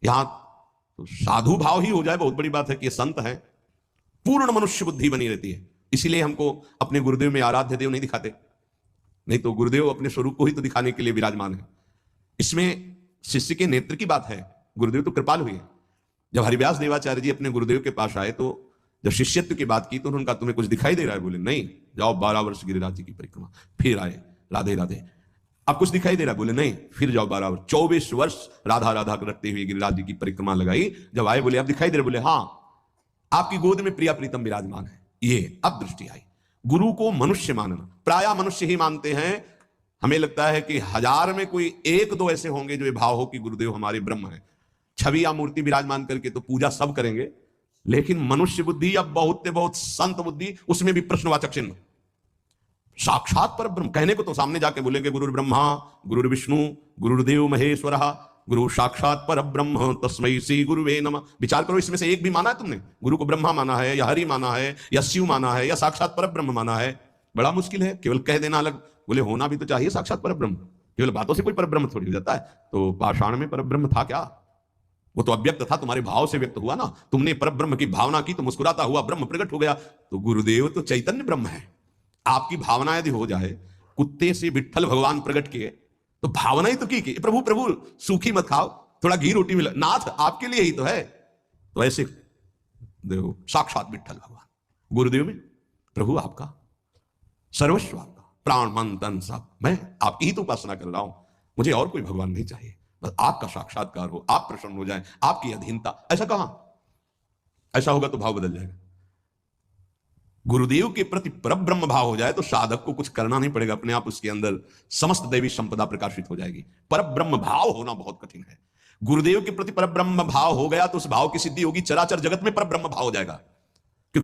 यहां तो साधु भाव ही हो जाए बहुत बड़ी बात है कि ये संत है, पूर्ण मनुष्य बुद्धि बनी रहती है। इसीलिए हमको अपने गुरुदेव में आराध्य देव नहीं दिखाते, नहीं तो गुरुदेव अपने स्वरूप को ही तो दिखाने के लिए विराजमान है। इसमें शिष्य के नेत्र की बात है, गुरुदेव तो कृपाल हुए। जब हरिव्यास देवाचार्य जी अपने गुरुदेव के पास आए तो जब शिष्यत्व की बात की तो उन्होंने कहा तुम्हें कुछ दिखाई दे रहा है? बोले नहीं। जाओ 12 वर्ष गिरिराज जी की परिक्रमा। फिर आए, राधे राधे। अब कुछ दिखाई दे रहा है? बोले नहीं। फिर जाओ 12 वर्ष, 24 वर्ष राधा राधा करते हुए गिरिराज जी की परिक्रमा लगाई। जब आए बोले अब दिखाई दे रहा? बोले हाँ, आपकी गोद में प्रिया प्रीतम विराजमान है। ये अब दृष्टि आई। गुरु को मनुष्य मानना, प्राय मनुष्य ही मानते हैं। हमें लगता है कि 1000 में कोई 1-2 ऐसे होंगे जो ये भाव हो कि गुरुदेव हमारे ब्रह्म है। छवि या मूर्ति विराजमान करके तो पूजा सब करेंगे, लेकिन मनुष्य बुद्धि या बहुत संत बुद्धि, उसमें भी प्रश्नवाचक चिन्ह। साक्षात पर ब्रह्म कहने को तो सामने जाके बोलेंगे गुरु ब्रह्मा गुरु विष्णु गुरुदेव महेश्वर गुरु साक्षात पर ब्रह्म तस्मै श्री गुरुवे नमः। विचार करो, इसमें से एक भी माना है तुमने? गुरु को ब्रह्मा माना है या हरि माना है या शिव माना है या साक्षात पर ब्रह्म माना है? बड़ा मुश्किल है। केवल कह देना अलग, बोले होना भी तो चाहिए साक्षात पर ब्रह्म। केवल बातों से कोई पर ब्रह्म थोड़ी हो जाता है। तो पाषाण में पर ब्रह्म था क्या? वो तो अव्यक्त था, तुम्हारे भाव से व्यक्त हुआ ना। तुमने पर ब्रह्म की भावना की तो मुस्कुराता हुआ ब्रह्म प्रकट हो गया। तो गुरुदेव तो चैतन्य ब्रह्म है। आपकी भावना यदि हो जाए कुत्ते से विट्ठल भगवान प्रकट किए तो भावना ही तो की प्रभु प्रभु सूखी मत खाओ, थोड़ा घी रोटी मिला, नाथ आपके लिए ही तो है। तो ऐसे देखो साक्षात विट्ठल भगवान गुरुदेव में, प्रभु आपका सर्वस्व, आपका प्राण मन तन सब, मैं आपकी ही तो उपासना कर रहा हूं, मुझे और कोई भगवान नहीं चाहिए, बस आपका साक्षात्कार हो, आप प्रसन्न हो जाएं, आपकी अधीनता। ऐसा कहां? ऐसा होगा तो भाव बदल जाएगा। गुरुदेव के प्रति परब्रह्म भाव हो जाए तो साधक को कुछ करना नहीं पड़ेगा, अपने आप उसके अंदर समस्त दैवी संपदा प्रकाशित हो जाएगी। परब्रह्म भाव होना बहुत कठिन है। गुरुदेव के प्रति परब्रह्म भाव हो गया तो उस भाव की सिद्धि होगी, चराचर जगत में परब्रह्म भाव हो जाएगा।